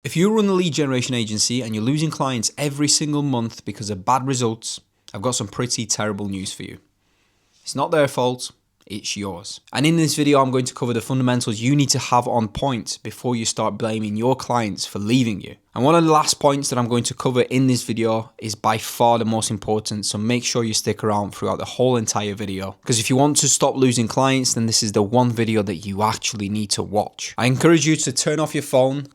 If you run a lead generation agency and you're losing clients every single month because of bad results, I've got some pretty terrible news for you. It's not their fault, it's yours. And in this video, I'm going to cover the fundamentals you need to have on point before you start blaming your clients for leaving you. And one of the last points that I'm going to cover in this video is by far the most important, so make sure you stick around throughout the whole entire video. Because if you want to stop losing clients, then this is the one video that you actually need to watch. I encourage you to turn off your phone,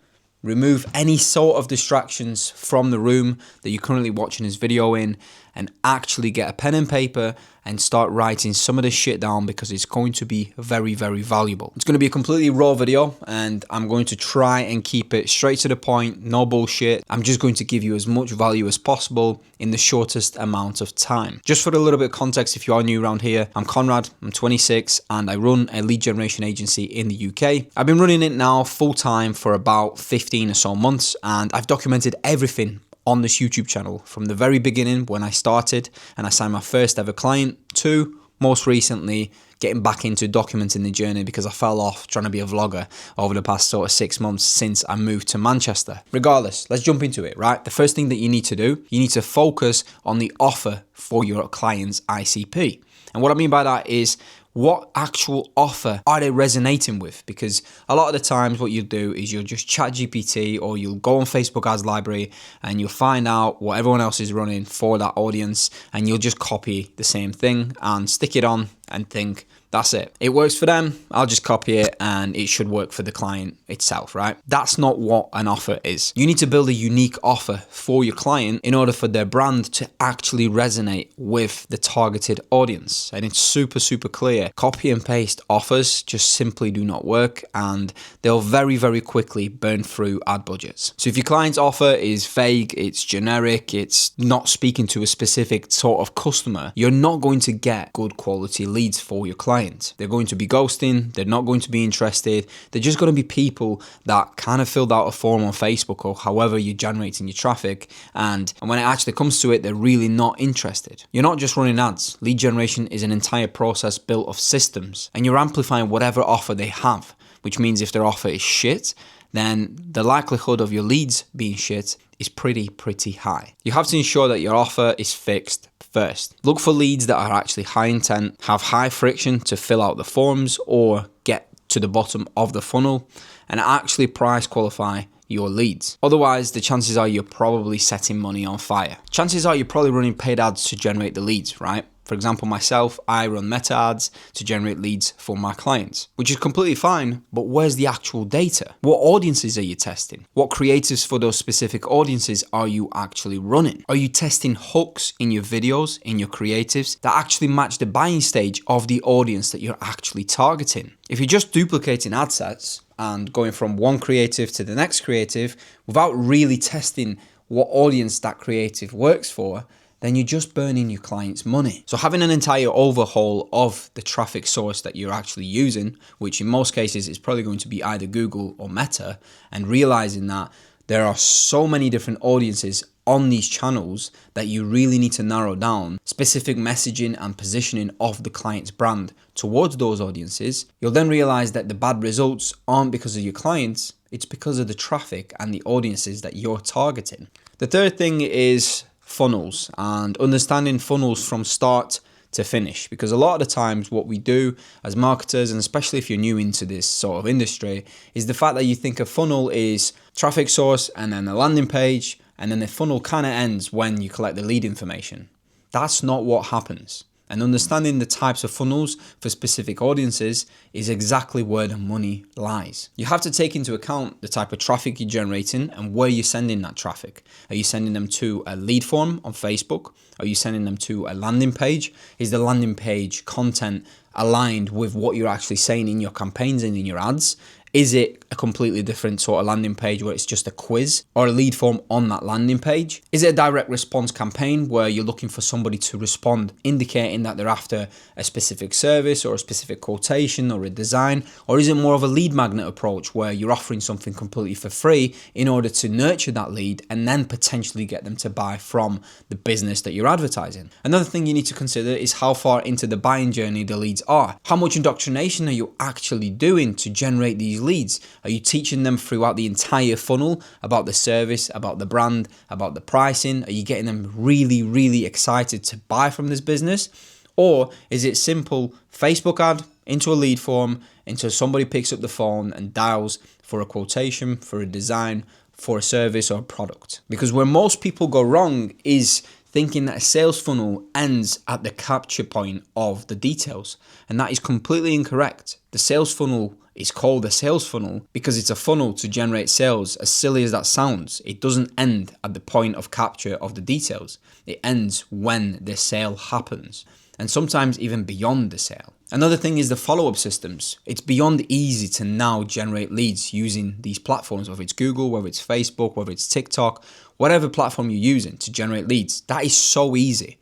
remove any sort of distractions from the room that you're currently watching this video in, and actually get a pen and paper and start writing some of this shit down, because it's going to be very, very valuable. It's going to be a completely raw video, and I'm going to try and keep it straight to the point, no bullshit. I'm just going to give you as much value as possible in the shortest amount of time. Just for a little bit of context, if you are new around here, I'm Conrad, I'm 26, and I run a lead generation agency in the UK. I've been running it now full time for about 15 or so months, and I've documented everything on this YouTube channel from the very beginning when I started and I signed my first ever client to most recently getting back into documenting the journey because I fell off trying to be a vlogger over the past sort of 6 months since I moved to Manchester. Regardless, let's jump into it, right? The first thing that you need to do, you need to focus on the offer for your client's ICP. And what I mean by that is, what actual offer are they resonating with? Because a lot of the times what you'll do is you'll just chat GPT, or you'll go on Facebook ads library and you'll find out what everyone else is running for that audience, and you'll just copy the same thing and stick it on and think, that's it. It works for them, I'll just copy it and it should work for the client itself, right? That's not what an offer is. You need to build a unique offer for your client in order for their brand to actually resonate with the targeted audience. And it's super, super clear. Copy and paste offers just simply do not work, and they'll very, very quickly burn through ad budgets. So if your client's offer is vague, it's generic, it's not speaking to a specific sort of customer, you're not going to get good quality leads for your client. They're going to be ghosting, they're not going to be interested, they're just going to be people that kind of filled out a form on Facebook or however you're generating your traffic, and when it actually comes to it, they're really not interested. You're not just running ads. Lead generation is an entire process built of systems, and you're amplifying whatever offer they have, which means if their offer is shit, then the likelihood of your leads being shit is pretty high. You have to ensure that your offer is fixed first. Look for leads that are actually high intent, have high friction to fill out the forms or get to the bottom of the funnel, and actually price qualify your leads. Otherwise, the chances are you're probably setting money on fire. Chances are you're probably running paid ads to generate the leads, right? For example, myself, I run meta ads to generate leads for my clients, which is completely fine, but where's the actual data? What audiences are you testing? What creatives for those specific audiences are you actually running? Are you testing hooks in your videos, in your creatives, that actually match the buying stage of the audience that you're actually targeting? If you're just duplicating ad sets and going from one creative to the next creative without really testing what audience that creative works for, then you're just burning your clients' money. So having an entire overhaul of the traffic source that you're actually using, which in most cases is probably going to be either Google or Meta, and realizing that there are so many different audiences on these channels that you really need to narrow down specific messaging and positioning of the client's brand towards those audiences, you'll then realize that the bad results aren't because of your clients, it's because of the traffic and the audiences that you're targeting. The third thing is funnels, and understanding funnels from start to finish, because a lot of the times what we do as marketers, and especially if you're new into this sort of industry, is the fact that you think a funnel is traffic source and then a landing page, and then the funnel kind of ends when you collect the lead information. That's not what happens. And understanding the types of funnels for specific audiences is exactly where the money lies. You have to take into account the type of traffic you're generating and where you're sending that traffic. Are you sending them to a lead form on Facebook? Are you sending them to a landing page? Is the landing page content aligned with what you're actually saying in your campaigns and in your ads? Is it a completely different sort of landing page where it's just a quiz or a lead form on that landing page? Is it a direct response campaign where you're looking for somebody to respond, indicating that they're after a specific service or a specific quotation or a design? Or is it more of a lead magnet approach where you're offering something completely for free in order to nurture that lead and then potentially get them to buy from the business that you're advertising? Another thing you need to consider is how far into the buying journey the leads are. How much indoctrination are you actually doing to generate these leads? Are you teaching them throughout the entire funnel about the service, about the brand, about the pricing? Are you getting them really, really excited to buy from this business? Or is it simple Facebook ad into a lead form until somebody picks up the phone and dials for a quotation, for a design, for a service or a product? Because where most people go wrong is thinking that a sales funnel ends at the capture point of the details. And that is completely incorrect. The sales funnel is called a sales funnel because it's a funnel to generate sales. As silly as that sounds, it doesn't end at the point of capture of the details. It ends when the sale happens, and sometimes even beyond the sale. Another thing is the follow-up systems. It's beyond easy to now generate leads using these platforms, whether it's Google, whether it's Facebook, whether it's TikTok, whatever platform you're using to generate leads. That is so easy.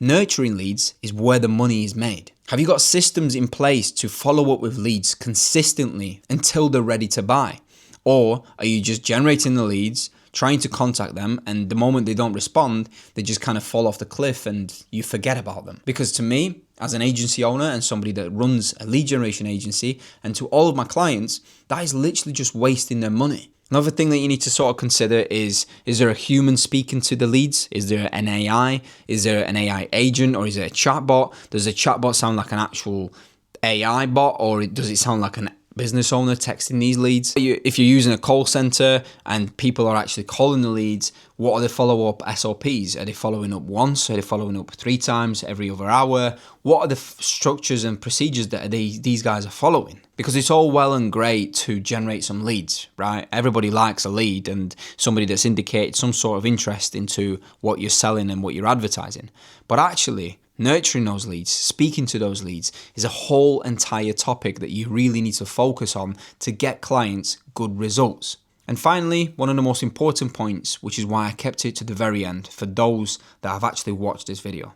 Nurturing leads is where the money is made. Have you got systems in place to follow up with leads consistently until they're ready to buy? Or are you just generating the leads, trying to contact them, and the moment they don't respond, they just kind of fall off the cliff and you forget about them? Because to me, as an agency owner and somebody that runs a lead generation agency, and to all of my clients, that is literally just wasting their money. Another thing that you need to sort of consider is there a human speaking to the leads? Is there an AI? Is there an AI agent, or is it a chatbot? Does a chatbot sound like an actual AI bot, or does it sound like an business owner texting these leads? If you're using a call center and people are actually calling the leads, what are the follow-up SOPs? Are they following up once? Are they following up 3 times, every other hour? What are the structures and procedures that these guys are following? Because it's all well and great to generate some leads, right? Everybody likes a lead and somebody that's indicated some sort of interest into what you're selling and what you're advertising. But actually, nurturing those leads, speaking to those leads, is a whole entire topic that you really need to focus on to get clients good results. And finally, one of the most important points, which is why I kept it to the very end for those that have actually watched this video,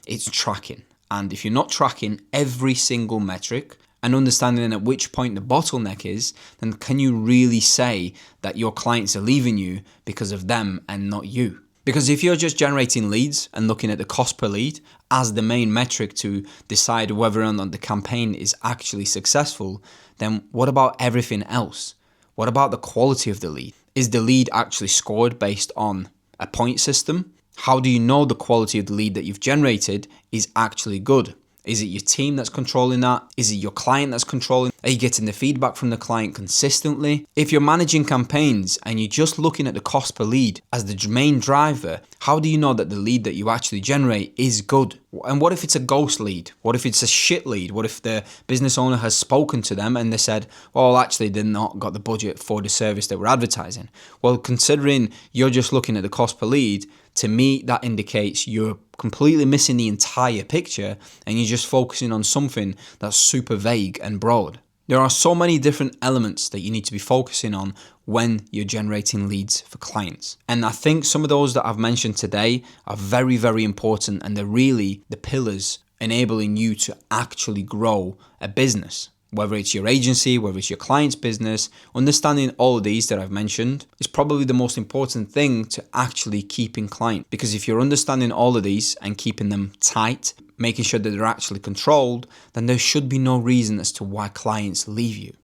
it's tracking. And if you're not tracking every single metric and understanding at which point the bottleneck is, then can you really say that your clients are leaving you because of them and not you? Because if you're just generating leads and looking at the cost per lead as the main metric to decide whether or not the campaign is actually successful, then what about everything else? What about the quality of the lead? Is the lead actually scored based on a point system? How do you know the quality of the lead that you've generated is actually good? Is it your team that's controlling that? Is it your client that's controlling? Are you getting the feedback from the client consistently? If you're managing campaigns and you're just looking at the cost per lead as the main driver, how do you know that the lead that you actually generate is good? And what if it's a ghost lead? What if it's a shit lead? What if the business owner has spoken to them and they said, well, actually, they've not got the budget for the service that we're advertising? Well, considering you're just looking at the cost per lead, to me, that indicates you're completely missing the entire picture and you're just focusing on something that's super vague and broad. There are so many different elements that you need to be focusing on when you're generating leads for clients. And I think some of those that I've mentioned today are very, very important, and they're really the pillars enabling you to actually grow a business. Whether it's your agency, whether it's your client's business, understanding all of these that I've mentioned is probably the most important thing to actually keeping clients. Because if you're understanding all of these and keeping them tight, making sure that they're actually controlled, then there should be no reason as to why clients leave you.